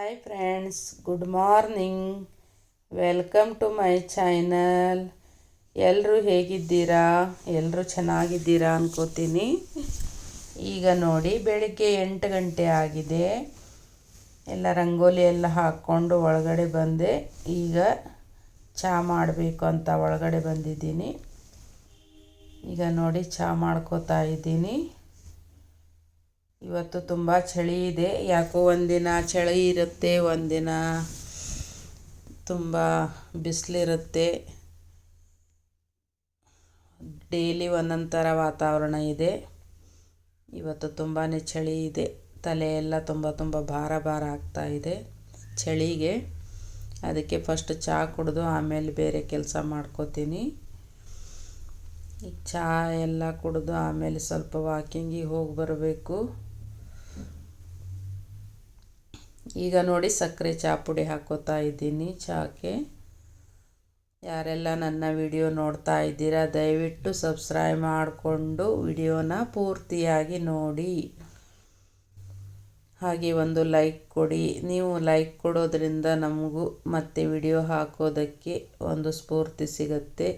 Hi friends, good morning. Welcome to my channel. ಎಲ್ಲರೂ ಹೇಗಿದ್ದೀರಾ? ಎಲ್ಲರೂ ಚೆನ್ನಾಗಿದ್ದೀರಾ ಅನ್ಕೋತೀನಿ. ಈಗ ನೋಡಿ, ಬೆಳಿಗ್ಗೆ 8 ಗಂಟೆ ಆಗಿದೆ. ಎಲ್ಲ ರಂಗೋಲಿ ಎಲ್ಲ ಹಾಕ್ಕೊಂಡು ಒಳಗಡೆ ಬಂದೆ. ಈಗ ಚಹಾ ಮಾಡಬೇಕು ಅಂತ ಒಳಗಡೆ ಬಂದಿದ್ದೀನಿ. ಈಗ ನೋಡಿ, ಚಹಾ ಮಾಡ್ಕೋತಾ ಇದ್ದೀನಿ. ಇವತ್ತು ತುಂಬ ಚಳಿ ಇದೆ. ಯಾಕೋ ಒಂದಿನ ಚಳಿ ಇರುತ್ತೆ, ಒಂದಿನ ತುಂಬ ಬಿಸಿಲಿರುತ್ತೆ. ಡೈಲಿ ಒಂದೊಂದು ಥರ ವಾತಾವರಣ ಇದೆ. ಇವತ್ತು ತುಂಬಾ ಚಳಿ ಇದೆ. ತಲೆ ಎಲ್ಲ ತುಂಬ ಭಾರ ಆಗ್ತಾ ಇದೆ ಚಳಿಗೆ. ಅದಕ್ಕೆ ಫಸ್ಟ್ ಚಹಾ ಕುಡಿದು ಆಮೇಲೆ ಬೇರೆ ಕೆಲಸ ಮಾಡ್ಕೋತೀನಿ. ಈಗ ಚಹಾ ಎಲ್ಲ ಕುಡಿದು ಆಮೇಲೆ ಸ್ವಲ್ಪ ವಾಕಿಂಗಿಗೆ ಹೋಗಿ ಬರಬೇಕು. ಈಗ ನೋಡಿ, ಸಕ್ಕರೆ ಚಹಾ ಪುಡಿ ಹಾಕೋತಾ ಇದ್ದೀನಿ ಚಹಾಕ್ಕೆ. ಯಾರೆಲ್ಲ ನನ್ನ ವಿಡಿಯೋ ನೋಡ್ತಾ ಇದ್ದೀರಾ, ದಯವಿಟ್ಟು ಸಬ್ಸ್ಕ್ರೈಬ್ ಮಾಡಿಕೊಂಡು ವಿಡಿಯೋನ ಪೂರ್ತಿಯಾಗಿ ನೋಡಿ. ಹಾಗೆ ಒಂದು ಲೈಕ್ ಕೊಡಿ. ನೀವು ಲೈಕ್ ಕೊಡೋದ್ರಿಂದ ನಮಗೂ ಮತ್ತೆ ವಿಡಿಯೋ ಹಾಕೋದಕ್ಕೆ ಒಂದು ಸ್ಫೂರ್ತಿ ಸಿಗುತ್ತೆ.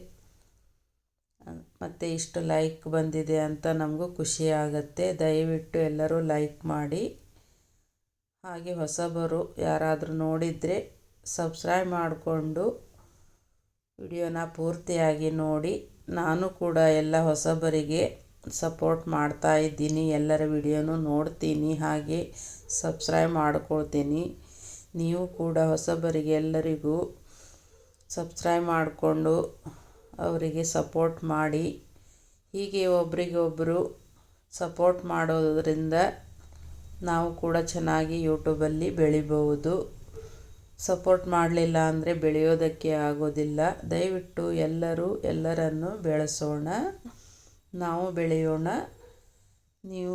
ಮತ್ತು ಇಷ್ಟು ಲೈಕ್ ಬಂದಿದೆ ಅಂತ ನಮಗೂ ಖುಷಿ ಆಗುತ್ತೆ. ದಯವಿಟ್ಟು ಎಲ್ಲರೂ ಲೈಕ್ ಮಾಡಿ. ಹಾಗೆ ಹೊಸಬರು ಯಾರಾದರೂ ನೋಡಿದರೆ ಸಬ್ಸ್ಕ್ರೈಬ್ ಮಾಡಿಕೊಂಡು ವಿಡಿಯೋನ ಪೂರ್ತಿಯಾಗಿ ನೋಡಿ. ನಾನು ಕೂಡ ಎಲ್ಲ ಹೊಸಬರಿಗೆ ಸಪೋರ್ಟ್ ಮಾಡ್ತಾ ಇದ್ದೀನಿ. ಎಲ್ಲರ ವಿಡಿಯೋನೂ ನೋಡ್ತೀನಿ, ಹಾಗೆ ಸಬ್ಸ್ಕ್ರೈಬ್ ಮಾಡ್ಕೊಳ್ತೀನಿ. ನೀವು ಕೂಡ ಹೊಸಬರಿಗೆ ಎಲ್ಲರಿಗೂ ಸಬ್ಸ್ಕ್ರೈಬ್ ಮಾಡಿಕೊಂಡು ಅವರಿಗೆ ಸಪೋರ್ಟ್ ಮಾಡಿ. ಹೀಗೆ ಒಬ್ರಿಗೊಬ್ಬರು ಸಪೋರ್ಟ್ ಮಾಡೋದರಿಂದ ನಾವು ಕೂಡ ಚೆನ್ನಾಗಿ ಯೂಟ್ಯೂಬಲ್ಲಿ ಬೆಳಿಬಹುದು. ಸಪೋರ್ಟ್ ಮಾಡಲಿಲ್ಲ ಅಂದರೆ ಬೆಳೆಯೋದಕ್ಕೆ ಆಗೋದಿಲ್ಲ. ದಯವಿಟ್ಟು ಎಲ್ಲರೂ ಎಲ್ಲರನ್ನು ಬೆಳೆಸೋಣ, ನಾವು ಬೆಳೆಯೋಣ, ನೀವು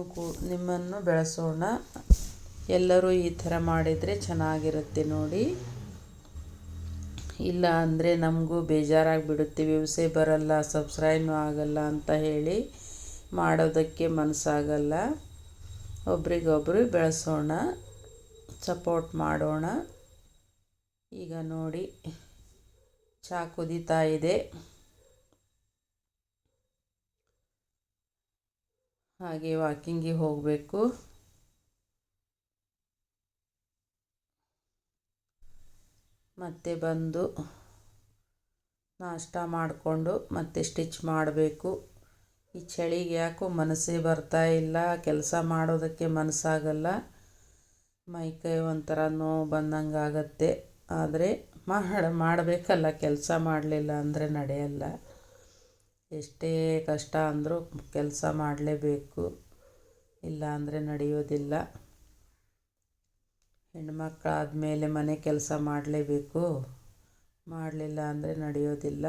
ನಿಮ್ಮನ್ನು ಬೆಳೆಸೋಣ. ಎಲ್ಲರೂ ಈ ಥರ ಮಾಡಿದರೆ ಚೆನ್ನಾಗಿರುತ್ತೆ ನೋಡಿ. ಇಲ್ಲ ಅಂದರೆ ನಮಗೂ ಬೇಜಾರಾಗಿಬಿಡುತ್ತೆ. ವ್ಯೂಸೇ ಬರಲ್ಲ, ಸಬ್ಸ್ಕ್ರೈಬ್ನೂ ಆಗಲ್ಲ ಅಂತ ಹೇಳಿ ಮಾಡೋದಕ್ಕೆ ಮನಸ್ಸಾಗಲ್ಲ. ಒಬ್ರಿಗೊಬ್ಬರು ಬೆಳೆಸೋಣ, ಸಪೋರ್ಟ್ ಮಾಡೋಣ. ಈಗ ನೋಡಿ, ಚಹಾ ಕುದೀತಾ ಇದೆ. ಹಾಗೆ ವಾಕಿಂಗಿಗೆ ಹೋಗಬೇಕು. ಮತ್ತೆ ಬಂದು ನಾಷ್ಟ ಮಾಡಿಕೊಂಡು ಮತ್ತೆ ಸ್ಟಿಚ್ ಮಾಡಬೇಕು. ಈ ಚಳಿಗೆ ಯಾಕೋ ಮನಸ್ಸೇ ಬರ್ತಾ ಇಲ್ಲ, ಕೆಲಸ ಮಾಡೋದಕ್ಕೆ ಮನಸ್ಸಾಗಲ್ಲ. ಮೈಕೈ ಒಂಥರ ನೋವು ಬಂದಂಗೆ ಆಗುತ್ತೆ. ಆದರೆ ಮಾಡಬೇಕಲ್ಲ, ಕೆಲಸ ಮಾಡಲಿಲ್ಲ ಅಂದರೆ ನಡೆಯಲ್ಲ. ಎಷ್ಟೇ ಕಷ್ಟ ಅಂದರೂ ಕೆಲಸ ಮಾಡಲೇಬೇಕು, ಇಲ್ಲ ಅಂದರೆ ನಡೆಯೋದಿಲ್ಲ. ಹೆಣ್ಮಕ್ಳಾದಮೇಲೆ ಮನೆ ಕೆಲಸ ಮಾಡಲೇಬೇಕು, ಮಾಡಲಿಲ್ಲ ಅಂದರೆ ನಡೆಯೋದಿಲ್ಲ.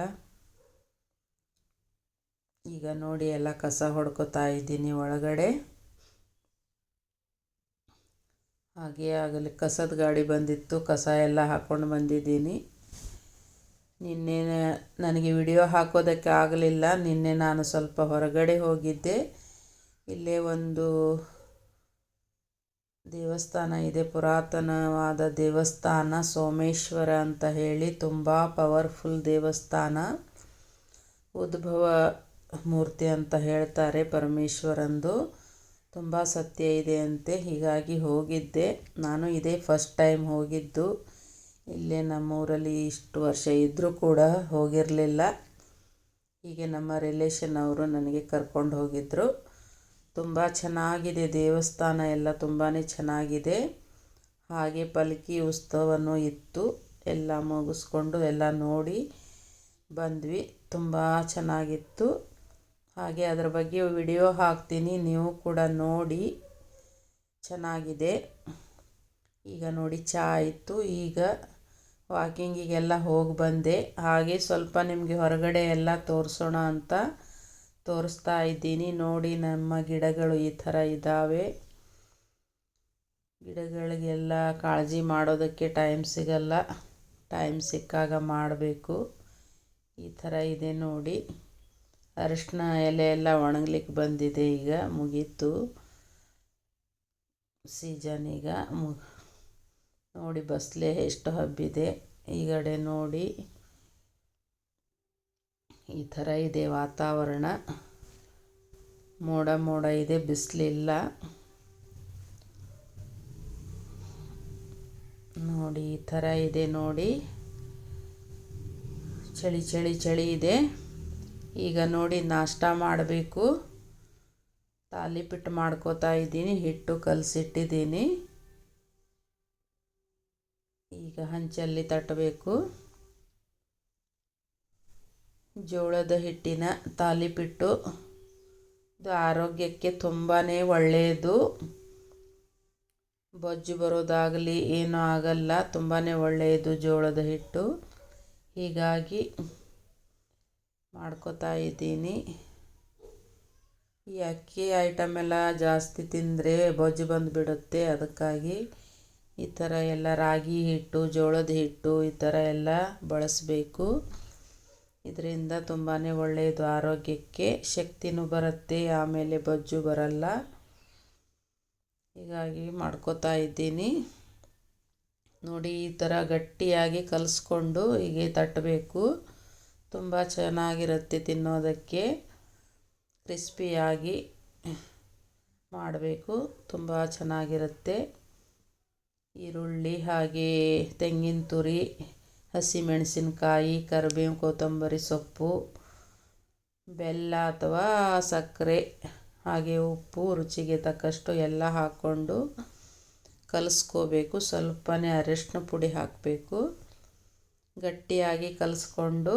ಈಗ ನೋಡಿ, ಎಲ್ಲ ಕಸ ಹೊಡ್ಕೋತಾ ಇದ್ದೀನಿ ಒಳಗಡೆ. ಹಾಗೆ ಆಗಲಿ ಕಸದ ಗಾಡಿ ಬಂದಿತ್ತು, ಕಸ ಎಲ್ಲ ಹಾಕ್ಕೊಂಡು ಬಂದಿದ್ದೀನಿ. ನಿನ್ನೆ ನನಗೆ ವಿಡಿಯೋ ಹಾಕೋದಕ್ಕೆ ಆಗಲಿಲ್ಲ. ನಿನ್ನೆ ನಾನು ಸ್ವಲ್ಪ ಹೊರಗಡೆ ಹೋಗಿದ್ದೆ. ಇಲ್ಲೇ ಒಂದು ದೇವಸ್ಥಾನ ಇದೆ, ಪುರಾತನವಾದ ದೇವಸ್ಥಾನ, ಸೋಮೇಶ್ವರ ಅಂತ ಹೇಳಿ. ತುಂಬ ಪವರ್ಫುಲ್ ದೇವಸ್ಥಾನ. ಉದ್ಭವ ಮೂರ್ತಿ ಅಂತ ಹೇಳ್ತಾರೆ ಪರಮೇಶ್ವರಂದು. ತುಂಬ ಸತ್ಯ ಇದೆ ಅಂತೆ. ಹೀಗಾಗಿ ಹೋಗಿದ್ದೆ ನಾನು. ಇದೇ ಫಸ್ಟ್ ಟೈಮ್ ಹೋಗಿದ್ದು. ಇಲ್ಲೇ ನಮ್ಮೂರಲ್ಲಿ ಇಷ್ಟು ವರ್ಷ ಇದ್ದರೂ ಕೂಡ ಹೋಗಿರಲಿಲ್ಲ. ಹೀಗೆ ನಮ್ಮ ರಿಲೇಷನ್ ಅವರು ನನಗೆ ಕರ್ಕೊಂಡು ಹೋಗಿದ್ದರು. ತುಂಬ ಚೆನ್ನಾಗಿದೆ ದೇವಸ್ಥಾನ, ಎಲ್ಲ ತುಂಬಾ ಚೆನ್ನಾಗಿದೆ. ಹಾಗೆ ಪಲ್ಕಿ ಉತ್ಸವನೂ ಇತ್ತು. ಎಲ್ಲ ಮುಗಿಸ್ಕೊಂಡು ಎಲ್ಲ ನೋಡಿ ಬಂದ್ವಿ. ತುಂಬ ಚೆನ್ನಾಗಿತ್ತು. ಹಾಗೆ ಅದರ ಬಗ್ಗೆ ವಿಡಿಯೋ ಹಾಕ್ತೀನಿ, ನೀವು ಕೂಡ ನೋಡಿ. ಚೆನ್ನಾಗಿದೆ. ಈಗ ನೋಡಿ, ಚಹಾ ಆಯಿತು. ಈಗ ವಾಕಿಂಗಿಗೆಲ್ಲ ಹೋಗಿ ಬಂದೆ. ಹಾಗೆ ಸ್ವಲ್ಪ ನಿಮಗೆ ಹೊರಗಡೆ ಎಲ್ಲ ತೋರಿಸೋಣ ಅಂತ ತೋರಿಸ್ತಾ ಇದ್ದೀನಿ. ನೋಡಿ, ನಮ್ಮ ಗಿಡಗಳು ಈ ಥರ ಇದ್ದಾವೆ. ಗಿಡಗಳಿಗೆಲ್ಲ ಕಾಳಜಿ ಮಾಡೋದಕ್ಕೆ ಟೈಮ್ ಸಿಗಲ್ಲ. ಟೈಮ್ ಸಿಕ್ಕಾಗ ಮಾಡಬೇಕು. ಈ ಥರ ಇದೆ ನೋಡಿ. ಅರಿಶಿನ ಎಲೆ ಎಲ್ಲ ಒಣಗ್ಲಿಕ್ಕೆ ಬಂದಿದೆ. ಈಗ ಮುಗೀತು ಸೀಸನ್. ಈಗ ನೋಡಿ ಬಸ್ಲೆ ಎಷ್ಟು ಹಬ್ಬಿದೆ. ಈ ಕಡೆ ನೋಡಿ ಈ ಥರ ಇದೆ ವಾತಾವರಣ. ಮೋಡ ಮೋಡ ಇದೆ, ಬಿಸಿಲಿಲ್ಲ. ನೋಡಿ ಈ ಥರ ಇದೆ ನೋಡಿ. ಚಳಿ ಚಳಿ ಚಳಿ ಇದೆ. ಈಗ ನೋಡಿ ನಾಷ್ಟ ಮಾಡಬೇಕು. ತಾಲಿಪೀಠ ಮಾಡ್ಕೋತಾ ಇದ್ದೀನಿ. ಹಿಟ್ಟು ಕಲಸಿಟ್ಟಿದ್ದೀನಿ. ಈಗ ಹಂಚಲ್ಲಿ ತಟ್ಟಬೇಕು. ಜೋಳದ ಹಿಟ್ಟಿನ ತಾಲಿಪೀಠು ಇದು ಆರೋಗ್ಯಕ್ಕೆ ತುಂಬಾ ಒಳ್ಳೆಯದು. ಬೊಜ್ಜು ಬರೋದಾಗಲಿ ಏನೂ ಆಗಲ್ಲ. ತುಂಬಾ ಒಳ್ಳೆಯದು ಜೋಳದ ಹಿಟ್ಟು. ಹೀಗಾಗಿ ಮಾಡ್ಕೋತಾ ಇದ್ದೀನಿ. ಈ ಅಕ್ಕಿ ಐಟಮ್ ಎಲ್ಲ ಜಾಸ್ತಿ ತಿಂದರೆ ಬೊಜ್ಜು ಬಂದುಬಿಡುತ್ತೆ. ಅದಕ್ಕಾಗಿ ಈ ಥರ ಎಲ್ಲ ರಾಗಿ ಹಿಟ್ಟು, ಜೋಳದ ಹಿಟ್ಟು ಈ ಥರ ಎಲ್ಲ ಬಳಸಬೇಕು. ಇದರಿಂದ ತುಂಬಾ ಒಳ್ಳೆಯದು ಆರೋಗ್ಯಕ್ಕೆ. ಶಕ್ತಿನೂ ಬರುತ್ತೆ, ಆಮೇಲೆ ಬೊಜ್ಜು ಬರಲ್ಲ. ಹೀಗಾಗಿ ಮಾಡ್ಕೋತಾ ಇದ್ದೀನಿ. ನೋಡಿ ಈ ಥರ ಗಟ್ಟಿಯಾಗಿ ಕಲಿಸ್ಕೊಂಡು ಹೀಗೆ ತಟ್ಟಬೇಕು. ತುಂಬ ಚೆನ್ನಾಗಿರುತ್ತೆ ತಿನ್ನೋದಕ್ಕೆ. ಕ್ರಿಸ್ಪಿಯಾಗಿ ಮಾಡಬೇಕು, ತುಂಬ ಚೆನ್ನಾಗಿರುತ್ತೆ. ಈರುಳ್ಳಿ ಹಾಗೆ ತೆಂಗಿನ ತುರಿ, ಹಸಿಮೆಣಸಿನ್ಕಾಯಿ, ಕರಿಬೇವು, ಕೊತ್ತಂಬರಿ ಸೊಪ್ಪು, ಬೆಲ್ಲ ಅಥವಾ ಸಕ್ಕರೆ, ಹಾಗೆ ಉಪ್ಪು ರುಚಿಗೆ ತಕ್ಕಷ್ಟು ಎಲ್ಲ ಹಾಕ್ಕೊಂಡು ಕಲಿಸ್ಕೋಬೇಕು. ಸ್ವಲ್ಪನೇ ಅರಿಶಿನ ಪುಡಿ ಹಾಕಬೇಕು. ಗಟ್ಟಿಯಾಗಿ ಕಲಿಸ್ಕೊಂಡು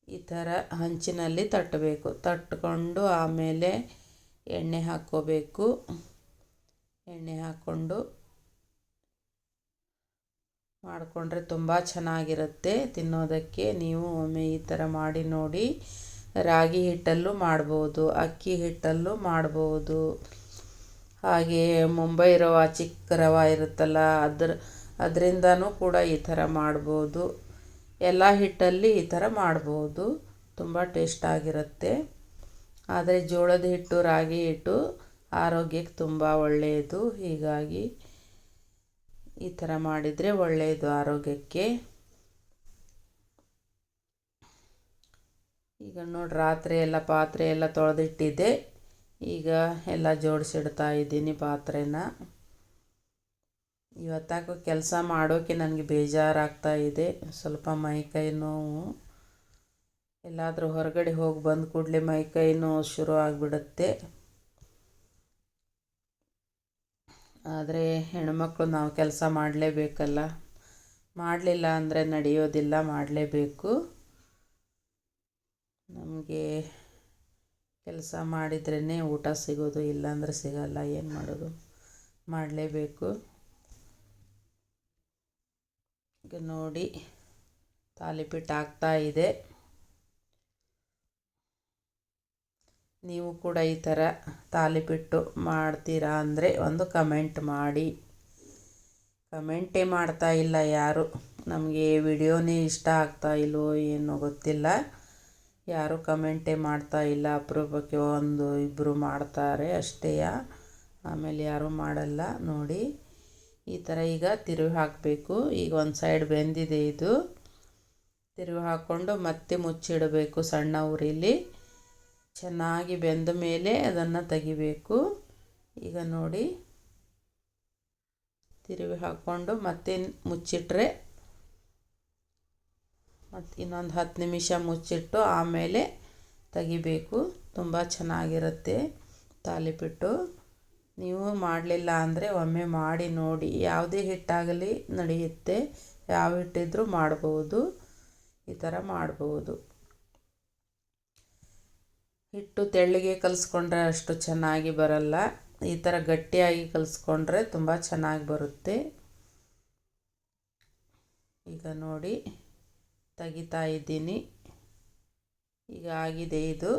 ಈ ಥರ ಹಂಚಿನಲ್ಲಿ ತಟ್ಟಬೇಕು. ತಟ್ಕೊಂಡು ಆಮೇಲೆ ಎಣ್ಣೆ ಹಾಕ್ಕೋಬೇಕು. ಎಣ್ಣೆ ಹಾಕ್ಕೊಂಡು ಮಾಡಿಕೊಂಡ್ರೆ ತುಂಬ ಚೆನ್ನಾಗಿರುತ್ತೆ ತಿನ್ನೋದಕ್ಕೆ. ನೀವು ಒಮ್ಮೆ ಈ ಥರ ಮಾಡಿ ನೋಡಿ. ರಾಗಿ ಹಿಟ್ಟಲ್ಲೂ ಮಾಡ್ಬೋದು, ಅಕ್ಕಿ ಹಿಟ್ಟಲ್ಲೂ ಮಾಡ್ಬೋದು. ಹಾಗೆ ಮುಂಬೈ ರವೆ, ಚಿಕ್ಕ ರವೆ ಇರುತ್ತಲ್ಲ, ಅದರಿಂದನೂ ಕೂಡ ಈ ಥರ ಮಾಡ್ಬೋದು. ಎಲ್ಲ ಹಿಟ್ಟಲ್ಲಿ ಈ ಥರ ಮಾಡ್ಬೋದು. ತುಂಬ ಟೇಸ್ಟಾಗಿರುತ್ತೆ. ಆದರೆ ಜೋಳದ ಹಿಟ್ಟು, ರಾಗಿ ಹಿಟ್ಟು ಆರೋಗ್ಯಕ್ಕೆ ತುಂಬ ಒಳ್ಳೆಯದು. ಹೀಗಾಗಿ ಈ ಥರ ಮಾಡಿದರೆ ಒಳ್ಳೆಯದು ಆರೋಗ್ಯಕ್ಕೆ. ಈಗ ನೋಡಿ ರಾತ್ರಿ ಎಲ್ಲ ಪಾತ್ರೆ ಎಲ್ಲ ತೊಳೆದಿಟ್ಟಿದ್ದೆ. ಈಗ ಎಲ್ಲ ಜೋಡಿಸಿಡ್ತಾ ಇದ್ದೀನಿ ಪಾತ್ರೆನ. ಇವತ್ತಾಕೋ ಕೆಲಸ ಮಾಡೋಕ್ಕೆ ನನಗೆ ಬೇಜಾರಾಗ್ತಾ ಇದೆ. ಸ್ವಲ್ಪ ಮೈಕೈ ನೋವು. ಎಲ್ಲಾದರೂ ಹೊರಗಡೆ ಹೋಗಿ ಬಂದ ಕೂಡಲೇ ಮೈಕೈ ನೋವು ಶುರು ಆಗಿಬಿಡುತ್ತೆ. ಆದರೆ ಹೆಣ್ಮಕ್ಳು ನಾವು ಕೆಲಸ ಮಾಡಲೇಬೇಕಲ್ಲ. ಮಾಡಲಿಲ್ಲ ಅಂದರೆ ನಡೆಯೋದಿಲ್ಲ, ಮಾಡಲೇಬೇಕು. ನಮಗೆ ಕೆಲಸ ಮಾಡಿದ್ರೇ ಊಟ ಸಿಗೋದು, ಇಲ್ಲಾಂದರೆ ಸಿಗಲ್ಲ. ಏನು ಮಾಡೋದು, ಮಾಡಲೇಬೇಕು. ಈಗ ನೋಡಿ ತಾಲಿಪೀಠ ಆಗ್ತಾ ಇದೆ. ನೀವು ಕೂಡ ಈ ಥರ ತಾಲಿಪೀಠು ಮಾಡ್ತೀರಾ ಅಂದರೆ ಒಂದು ಕಮೆಂಟ್ ಮಾಡಿ. ಕಮೆಂಟೇ ಮಾಡ್ತಾ ಇಲ್ಲ ಯಾರು. ನಮಗೆ ವಿಡಿಯೋನೇ ಇಷ್ಟ ಆಗ್ತಾ ಇಲ್ವೋ ಏನೋ ಗೊತ್ತಿಲ್ಲ. ಯಾರೂ ಕಮೆಂಟೇ ಮಾಡ್ತಾ ಇಲ್ಲ. ಅಪರೂಪಕ್ಕೆ ಒಂದು ಇಬ್ಬರು ಮಾಡ್ತಾರೆ ಅಷ್ಟೇ, ಆಮೇಲೆ ಯಾರೂ ಮಾಡಲ್ಲ. ನೋಡಿ ಈ ಥರ ಈಗ ತಿರುವಿ ಹಾಕಬೇಕು. ಈಗ ಒಂದು ಸೈಡ್ ಬೆಂದಿದೆ. ಇದು ತಿರುವಿ ಹಾಕ್ಕೊಂಡು ಮತ್ತೆ ಮುಚ್ಚಿಡಬೇಕು ಸಣ್ಣ ಉರಿಲಿ. ಚೆನ್ನಾಗಿ ಬೆಂದ ಮೇಲೆ ಅದನ್ನು ತೆಗಿಬೇಕು. ಈಗ ನೋಡಿ ತಿರುವಿ ಹಾಕ್ಕೊಂಡು ಮತ್ತೆ ಮುಚ್ಚಿಟ್ರೆ, ಮತ್ತು ಇನ್ನೊಂದು 10 ನಿಮಿಷ ಮುಚ್ಚಿಟ್ಟು ಆಮೇಲೆ ತೆಗಿಬೇಕು. ತುಂಬ ಚೆನ್ನಾಗಿರುತ್ತೆ ತಾಲಿಪೀಠು. ನೀವು ಮಾಡಲಿಲ್ಲ ಅಂದರೆ ಒಮ್ಮೆ ಮಾಡಿ ನೋಡಿ. ಯಾವುದೇ ಹಿಟ್ಟಾಗಲಿ ನಡೆಯುತ್ತೆ, ಯಾವ ಹಿಟ್ಟಿದ್ರೂ ಮಾಡ್ಬೋದು. ಈ ಥರ ಮಾಡ್ಬೋದು. ಹಿಟ್ಟು ತೆಳ್ಳಗೆ ಕಲಿಸ್ಕೊಂಡ್ರೆ ಅಷ್ಟು ಚೆನ್ನಾಗಿ ಬರಲ್ಲ. ಈ ಥರ ಗಟ್ಟಿಯಾಗಿ ಕಲಿಸ್ಕೊಂಡ್ರೆ ತುಂಬ ಚೆನ್ನಾಗಿ ಬರುತ್ತೆ. ಈಗ ನೋಡಿ ತೆಗಿತಾ ಇದ್ದೀನಿ. ಈಗ ಆಗಿದೆ ಇದು.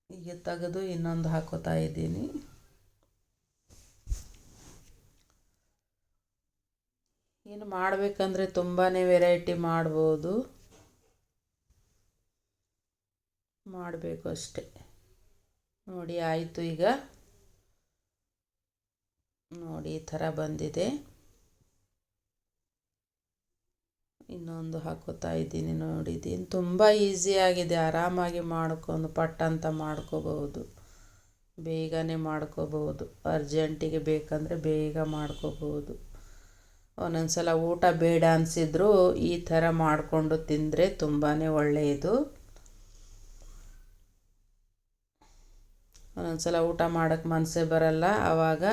ಈಗ ತೆಗೆದು ಇನ್ನೊಂದು ಹಾಕೋತಾ ಇದ್ದೀನಿ. ಇನ್ನು ಮಾಡಬೇಕಂದ್ರೆ ತುಂಬಾ ವೆರೈಟಿ ಮಾಡ್ಬೋದು. ಮಾಡಬೇಕು ಅಷ್ಟೆ. ನೋಡಿ ಆಯಿತು. ಈಗ ನೋಡಿ ಈ ಥರ ಬಂದಿದೆ. ಇನ್ನೊಂದು ಹಾಕೋತಾ ಇದ್ದೀನಿ. ನೋಡಿ ಇದು ತುಂಬ ಈಸಿಯಾಗಿದೆ, ಆರಾಮಾಗಿ ಮಾಡ್ಕೊಂಡು ಪಟ್ ಅಂತ ಮಾಡ್ಕೋಬಹುದು, ಬೇಗನೆ ಮಾಡ್ಕೋಬಹುದು. ಅರ್ಜೆಂಟಿಗೆ ಬೇಕಂದರೆ ಬೇಗ ಮಾಡ್ಕೋಬಹುದು. ಒಂದೊಂದು ಸಲ ಊಟ ಬೇಡ ಅನಿಸಿದ್ರು ಈ ಥರ ಮಾಡಿಕೊಂಡು ತಿಂದರೆ ತುಂಬಾ ಒಳ್ಳೆಯದು. ಒಂದೊಂದು ಸಲ ಊಟ ಮಾಡೋಕ್ಕೆ ಮನಸ್ಸೇ ಬರಲ್ಲ, ಆವಾಗ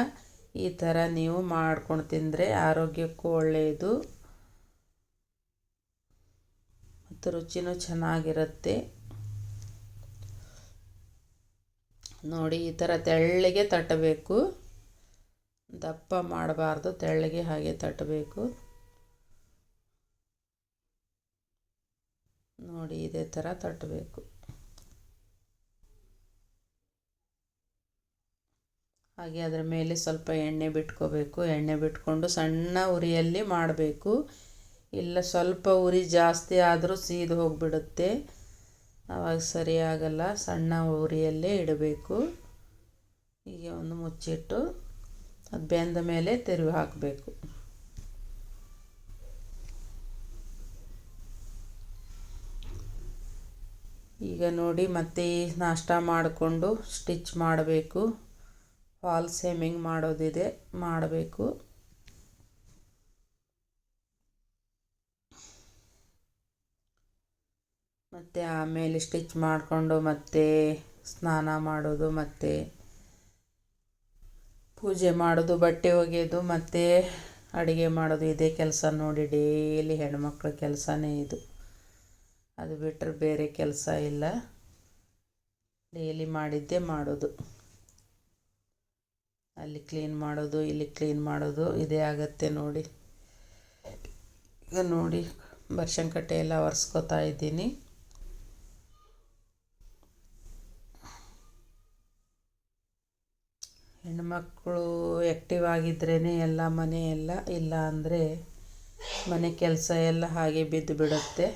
ಈ ಥರ ನೀವು ಮಾಡ್ಕೊಂಡು ತಿಂದರೆ ಆರೋಗ್ಯಕ್ಕೂ ಒಳ್ಳೆಯದು ಮತ್ತು ರುಚಿನೂ ಚೆನ್ನಾಗಿರುತ್ತೆ. ನೋಡಿ ಈ ಥರ ತೆಳ್ಳಗೆ ತಟ್ಟಬೇಕು, ದಪ್ಪ ಮಾಡಬಾರ್ದು, ತೆಳ್ಳಗೆ ಹಾಗೆ ತಟ್ಟಬೇಕು. ನೋಡಿ ಇದೇ ಥರ ತಟ್ಟಬೇಕು. ಹಾಗೆ ಅದರ ಮೇಲೆ ಸ್ವಲ್ಪ ಎಣ್ಣೆ ಬಿಟ್ಕೋಬೇಕು. ಎಣ್ಣೆ ಬಿಟ್ಕೊಂಡು ಸಣ್ಣ ಉರಿಯಲ್ಲಿ ಮಾಡಬೇಕು, ಇಲ್ಲ ಸ್ವಲ್ಪ ಉರಿ ಜಾಸ್ತಿ ಆದರೂ ಸೀದು ಹೋಗಿಬಿಡುತ್ತೆ, ಆವಾಗ ಸರಿಯಾಗಲ್ಲ. ಸಣ್ಣ ಉರಿಯಲ್ಲೇ ಇಡಬೇಕು. ಹೀಗೆ ಒಂದು ಮುಚ್ಚಿಟ್ಟು ಅದು ಬೆಂದ ಮೇಲೆ ತಿರುವಿ ಹಾಕಬೇಕು. ಈಗ ನೋಡಿ ಮತ್ತೆ ನಾಷ್ಟ ಮಾಡಿಕೊಂಡು ಸ್ಟಿಚ್ ಮಾಡಬೇಕು. ಫಾಲ್ಸ್ ಹೆಮ್ಮಿಂಗ್ ಮಾಡೋದಿದೆ, ಮಾಡಬೇಕು. ಮತ್ತು ಆಮೇಲೆ ಸ್ಟಿಚ್ ಮಾಡಿಕೊಂಡು ಮತ್ತೆ ಸ್ನಾನ ಮಾಡೋದು, ಮತ್ತು ಪೂಜೆ ಮಾಡೋದು, ಬಟ್ಟೆ ಒಗೆಯೋದು, ಮತ್ತು ಅಡುಗೆ ಮಾಡೋದು. ಇದೇ ಕೆಲಸ ನೋಡಿ, ಡೈಲಿ ಹೆಣ್ಮಕ್ಳ ಕೆಲಸನೇ ಇದು. ಅದು ಬಿಟ್ಟರೆ ಬೇರೆ ಕೆಲಸ ಇಲ್ಲ, ಡೈಲಿ ಮಾಡಿದ್ದೇ ಮಾಡೋದು. ಅಲ್ಲಿ ಕ್ಲೀನ್ ಮಾಡೋದು, ಇಲ್ಲಿ ಕ್ಲೀನ್ ಮಾಡೋದು ಇದೇ ಆಗತ್ತೆ ನೋಡಿ. ಈಗ ನೋಡಿ ಬರ್ಶಂಕಟ್ಟೆ ಎಲ್ಲ ಒರೆಸ್ಕೊತಾ ಇದ್ದೀನಿ. ಹೆಣ್ಮಕ್ಳು ಆ್ಯಕ್ಟಿವ್ ಆಗಿದ್ರೇ ಎಲ್ಲ ಮನೆ ಎಲ್ಲ, ಇಲ್ಲ ಅಂದರೆ ಮನೆ ಕೆಲಸ ಎಲ್ಲ ಹಾಗೆ ಬಿದ್ದು ಬಿಡುತ್ತೆ.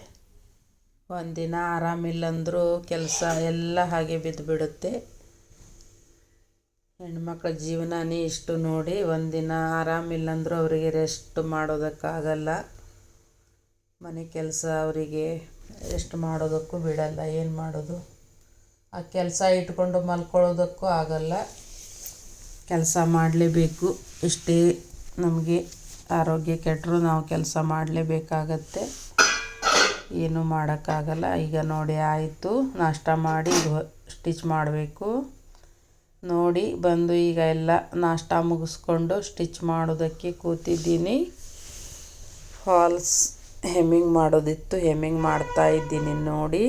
ಒಂದಿನ ಆರಾಮಿಲ್ಲಂದರೂ ಕೆಲಸ ಎಲ್ಲ ಹಾಗೆ ಬಿದ್ದು ಬಿಡುತ್ತೆ. ಹೆಣ್ಮಕ್ಳ ಜೀವನನೇ ಇಷ್ಟು ನೋಡಿ. ಒಂದಿನ ಆರಾಮಿಲ್ಲಂದರೂ ಅವರಿಗೆ ರೆಸ್ಟ್ ಮಾಡೋದಕ್ಕಾಗಲ್ಲ, ಮನೆ ಕೆಲಸ ಅವರಿಗೆ ರೆಸ್ಟ್ ಮಾಡೋದಕ್ಕೂ ಬಿಡಲ್ಲ. ಏನು ಮಾಡೋದು, ಆ ಕೆಲಸ ಇಟ್ಕೊಂಡು ಮಲ್ಕೊಳ್ಳೋದಕ್ಕೂ ಆಗಲ್ಲ, ಕೆಲಸ ಮಾಡಲೇಬೇಕು. ಎಷ್ಟೇ ನಮಗೆ ಆರೋಗ್ಯ ಕೆಟ್ಟರೂ ನಾವು ಕೆಲಸ ಮಾಡಲೇಬೇಕಾಗತ್ತೆ, ಏನೂ ಮಾಡೋಕ್ಕಾಗಲ್ಲ. ಈಗ ನೋಡಿ ಆಯಿತು, ನಾಷ್ಟ ಮಾಡಿ ಸ್ಟಿಚ್ ಮಾಡಬೇಕು. ನೋಡಿ ಬಂದು ಈಗ ಎಲ್ಲ ನಾಷ್ಟ ಮುಗಿಸ್ಕೊಂಡು ಸ್ಟಿಚ್ ಮಾಡೋದಕ್ಕೆ ಕೂತಿದ್ದೀನಿ. ಫಾಲ್ಸ್ ಹೆಮ್ಮಿಂಗ್ ಮಾಡೋದಿತ್ತು, ಹೆಮ್ಮಿಂಗ್ ಮಾಡ್ತಾ ಇದ್ದೀನಿ ನೋಡಿ.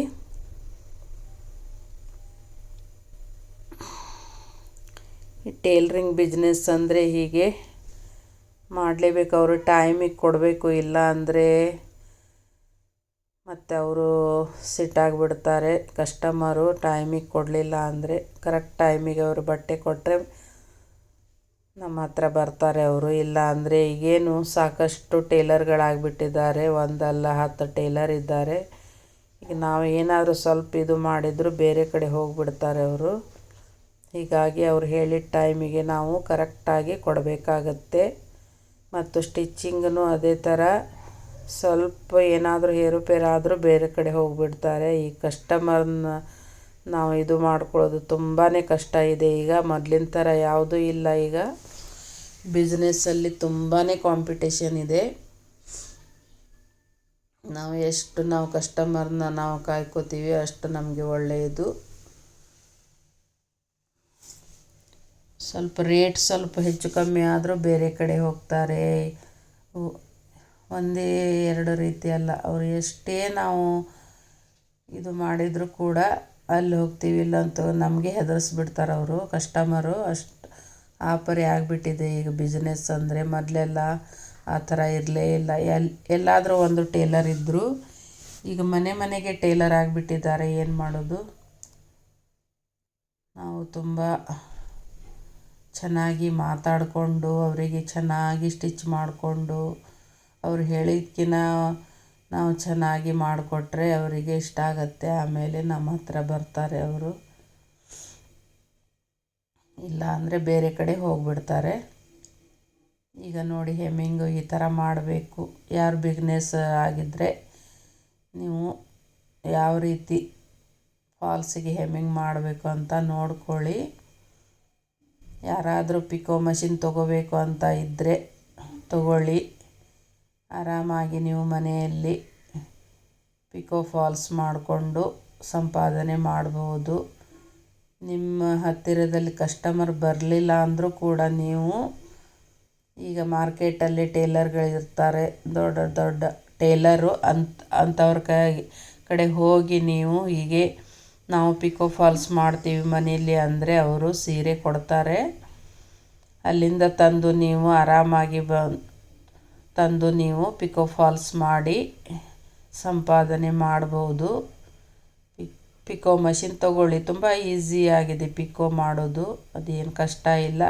ಈ ಟೇಲ್ರಿಂಗ್ ಬಿಸ್ನೆಸ್ ಅಂದರೆ ಹೀಗೆ ಮಾಡಲೇಬೇಕು. ಅವರು ಟೈಮಿಗೆ ಕೊಡಬೇಕು, ಇಲ್ಲ ಅಂದರೆ ಮತ್ತು ಅವರು ಸಿಟ್ಟಾಗಿಬಿಡ್ತಾರೆ. ಕಸ್ಟಮರು ಟೈಮಿಗೆ ಕೊಡಲಿಲ್ಲ ಅಂದರೆ, ಕರೆಕ್ಟ್ ಟೈಮಿಗೆ ಅವರು ಬಟ್ಟೆ ಕೊಟ್ಟರೆ ನಮ್ಮ ಹತ್ರ ಬರ್ತಾರೆ ಅವರು. ಇಲ್ಲ ಅಂದರೆ ಈಗೇನು ಸಾಕಷ್ಟು ಟೇಲರ್ಗಳಾಗಿಬಿಟ್ಟಿದ್ದಾರೆ, ಒಂದಲ್ಲ 10 ಟೇಲರ್ ಇದ್ದಾರೆ. ಈಗ ನಾವು ಏನಾದರೂ ಸ್ವಲ್ಪ ಇದು ಮಾಡಿದರೂ ಬೇರೆ ಕಡೆ ಹೋಗಿಬಿಡ್ತಾರೆ ಅವರು. ಹೀಗಾಗಿ ಅವ್ರು ಹೇಳಿದ ಟೈಮಿಗೆ ನಾವು ಕರೆಕ್ಟಾಗಿ ಕೊಡಬೇಕಾಗತ್ತೆ. ಮತ್ತು ಸ್ಟಿಚ್ಚಿಂಗೂ ಅದೇ ಥರ, ಸ್ವಲ್ಪ ಏನಾದರೂ ಏರುಪೇರಾದರೂ ಬೇರೆ ಕಡೆ ಹೋಗಿಬಿಡ್ತಾರೆ. ಈ ಕಸ್ಟಮರ್ನ ನಾವು ಇದು ಮಾಡ್ಕೊಳ್ಳೋದು ತುಂಬಾ ಕಷ್ಟ ಇದೆ. ಈಗ ಮೊದಲಿನ ಥರ ಯಾವುದೂ ಇಲ್ಲ. ಈಗ ಬಿಸ್ನೆಸ್ಸಲ್ಲಿ ತುಂಬಾ ಕಾಂಪಿಟೇಷನ್ ಇದೆ. ನಾವು ಕಸ್ಟಮರ್ನ ನಾವು ಕಾಯ್ಕೋತೀವಿ, ಅಷ್ಟು ನಮಗೆ ಒಳ್ಳೆಯದು. ಸ್ವಲ್ಪ ರೇಟ್ ಸ್ವಲ್ಪ ಹೆಚ್ಚು ಕಮ್ಮಿ ಆದರೂ ಬೇರೆ ಕಡೆ ಹೋಗ್ತಾರೆ. ಒಂದೇ ಎರಡು ರೀತಿ ಅಲ್ಲ, ಅವರು ಎಷ್ಟೇ ನಾವು ಇದು ಮಾಡಿದರೂ ಕೂಡ ಅಲ್ಲಿ ಹೋಗ್ತೀವಿ, ಇಲ್ಲಂತೂ ನಮಗೆ ಹೆದರಿಸ್ಬಿಡ್ತಾರೆ ಅವರು ಕಸ್ಟಮರು. ಅಷ್ಟು ಆ ಪರಿ ಆಗಿಬಿಟ್ಟಿದೆ ಈಗ ಬಿಸ್ನೆಸ್ ಅಂದರೆ. ಮೊದಲೆಲ್ಲ ಆ ಥರ ಇರಲೇ ಇಲ್ಲ. ಎಲ್ಲಾದರೂ ಒಂದು ಟೇಲರ್ ಇದ್ದರು, ಈಗ ಮನೆ ಮನೆಗೆ ಟೇಲರ್ ಆಗಿಬಿಟ್ಟಿದ್ದಾರೆ. ಏನು ಮಾಡೋದು, ನಾವು ತುಂಬ ಚೆನ್ನಾಗಿ ಮಾತಾಡಿಕೊಂಡು ಅವರಿಗೆ ಚೆನ್ನಾಗಿ ಸ್ಟಿಚ್ ಮಾಡಿಕೊಂಡು ಅವ್ರು ಹೇಳಿದ್ಕಿಂತ ನಾವು ಚೆನ್ನಾಗಿ ಮಾಡಿಕೊಟ್ರೆ ಅವರಿಗೆ ಇಷ್ಟ ಆಗುತ್ತೆ. ಆಮೇಲೆ ನಮ್ಮ ಹತ್ರ ಬರ್ತಾರೆ ಅವರು, ಇಲ್ಲ ಅಂದರೆ ಬೇರೆ ಕಡೆ ಹೋಗಿಬಿಡ್ತಾರೆ. ಈಗ ನೋಡಿ ಹೆಮ್ಮಿಂಗು ಈ ಥರ ಮಾಡಬೇಕು. ಯಾರು ಬಿಗ್ನೆಸ್ ಆಗಿದ್ದರೆ ನೀವು ಯಾವ ರೀತಿ ಫಾಲ್ಸಿಗೆ ಹೆಮ್ಮಿಂಗ್ ಮಾಡಬೇಕು ಅಂತ ನೋಡ್ಕೊಳ್ಳಿ. ಯಾರಾದರೂ ಪಿಕೋ ಮಷಿನ್ ತೊಗೋಬೇಕು ಅಂತ ಇದ್ದರೆ ತಗೊಳ್ಳಿ. ಆರಾಮಾಗಿ ನೀವು ಮನೆಯಲ್ಲಿ ಪಿಕೋ ಫಾಲ್ಸ್ ಮಾಡಿಕೊಂಡು ಸಂಪಾದನೆ ಮಾಡ್ಬೋದು. ನಿಮ್ಮ ಹತ್ತಿರದಲ್ಲಿ ಕಸ್ಟಮರ್ ಬರಲಿಲ್ಲ ಅಂದರೂ ಕೂಡ ನೀವು ಈಗ ಮಾರ್ಕೆಟಲ್ಲಿ ಟೇಲರ್ಗಳಿರ್ತಾರೆ, ದೊಡ್ಡ ದೊಡ್ಡ ಟೇಲರು ಅಂಥವ್ರ ಕಡೆ ಹೋಗಿ ನೀವು ಹೀಗೆ ನಾವು ಪಿಕೋ ಫಾಲ್ಸ್ ಮಾಡ್ತೀವಿ ಮನೆಯಲ್ಲಿ ಅಂದರೆ ಅವರು ಸೀರೆ ಕೊಡ್ತಾರೆ. ಅಲ್ಲಿಂದ ತಂದು ನೀವು ಆರಾಮಾಗಿ ತಂದು ನೀವು ಪಿಕೋ ಫಾಲ್ಸ್ ಮಾಡಿ ಸಂಪಾದನೆ ಮಾಡ್ಬೋದು. ಪಿಕೋ ಮಷಿನ್ ತಗೊಳ್ಳಿ, ತುಂಬ ಈಸಿಯಾಗಿದೆ ಪಿಕೋ ಮಾಡೋದು, ಅದೇನು ಕಷ್ಟ ಇಲ್ಲ.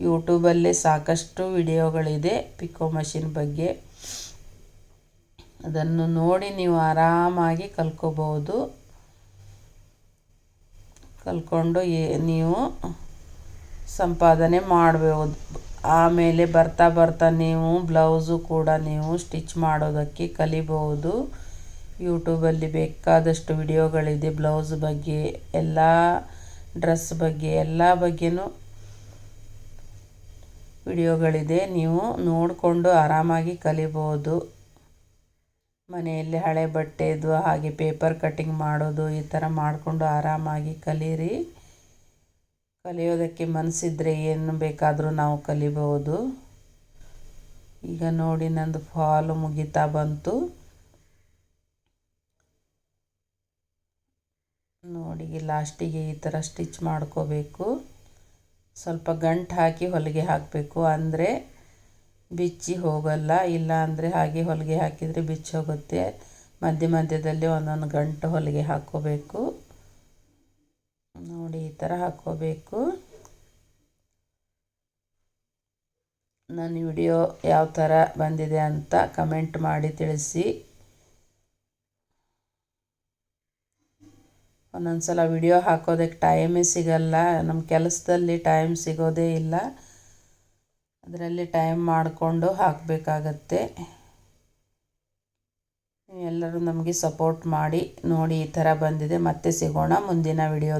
ಯೂಟ್ಯೂಬಲ್ಲೇ ಸಾಕಷ್ಟು ವಿಡಿಯೋಗಳಿದೆ ಪಿಕೋ ಮಷಿನ್ ಬಗ್ಗೆ, ಅದನ್ನು ನೋಡಿ ನೀವು ಆರಾಮಾಗಿ ಕಲ್ತ್ಕೊಂಡು ನೀವು ಸಂಪಾದನೆ ಮಾಡಬಹುದು. ಆಮೇಲೆ ಬರ್ತಾ ಬರ್ತಾ ನೀವು ಬ್ಲೌಸು ಕೂಡ ನೀವು ಸ್ಟಿಚ್ ಮಾಡೋದಕ್ಕೆ ಕಲಿಬಹುದು. ಯೂಟ್ಯೂಬಲ್ಲಿ ಬೇಕಾದಷ್ಟು ವಿಡಿಯೋಗಳಿದೆ ಬ್ಲೌಸ್ ಬಗ್ಗೆ, ಎಲ್ಲ ಡ್ರೆಸ್ ಬಗ್ಗೆ, ಎಲ್ಲ ಬಗ್ಗೆನೂ ವಿಡಿಯೋಗಳಿದೆ. ನೀವು ನೋಡಿಕೊಂಡು ಆರಾಮಾಗಿ ಕಲಿಬೋದು. ಮನೆಯಲ್ಲಿ ಹಳೆ ಬಟ್ಟೆದು ಹಾಗೆ ಪೇಪರ್ ಕಟ್ಟಿಂಗ್ ಮಾಡೋದು ಈ ಥರ ಮಾಡಿಕೊಂಡು ಆರಾಮಾಗಿ ಕಲೀರಿ. ಕಲಿಯೋದಕ್ಕೆ ಮನಸ್ಸಿದ್ರೆ ಏನು ಬೇಕಾದರೂ ನಾವು ಕಲಿಬಹುದು. ಈಗ ನೋಡಿ ನಂದು ಫಾಲು ಮುಗಿತಾ ಬಂತು. ನೋಡಿ ಲಾಸ್ಟಿಗೆ ಈ ಥರ ಸ್ಟಿಚ್ ಮಾಡ್ಕೋಬೇಕು. ಸ್ವಲ್ಪ ಗಂಟು ಹಾಕಿ ಹೊಲಿಗೆ ಹಾಕಬೇಕು, ಅಂದರೆ ಬಿಚ್ಚಿ ಹೋಗಲ್ಲ. ಇಲ್ಲ ಅಂದರೆ ಹಾಗೆ ಹೊಲಿಗೆ ಹಾಕಿದರೆ ಬಿಚ್ಚಿ ಹೋಗುತ್ತೆ. ಮಧ್ಯದಲ್ಲಿ ಒಂದೊಂದು ಗಂಟು ಹೊಲಿಗೆ ಹಾಕ್ಕೋಬೇಕು. ನೋಡಿ ಈ ಥರ ಹಾಕ್ಕೋಬೇಕು. ನನ್ನ ವಿಡಿಯೋ ಯಾವ ಥರ ಬಂದಿದೆ ಅಂತ ಕಮೆಂಟ್ ಮಾಡಿ ತಿಳಿಸಿ. ಒಂದೊಂದು ಸಲ ವಿಡಿಯೋ ಹಾಕೋದಕ್ಕೆ ಟೈಮೇ ಸಿಗಲ್ಲ, ನಮ್ಮ ಕೆಲಸದಲ್ಲಿ ಟೈಮ್ ಸಿಗೋದೇ ಇಲ್ಲ. ಅದರಲ್ಲಿ ಟೈಮ್ ಮಾಡಿಕೊಂಡು ಹಾಕಬೇಕಾಗತ್ತೆ. ಎಲ್ಲರೂ ನಮಗೆ ಸಪೋರ್ಟ್ ಮಾಡಿ. ನೋಡಿ ಈ ಥರ ಬಂದಿದೆ. ಮತ್ತೆ ಸಿಗೋಣ ಮುಂದಿನ ವಿಡಿಯೋ.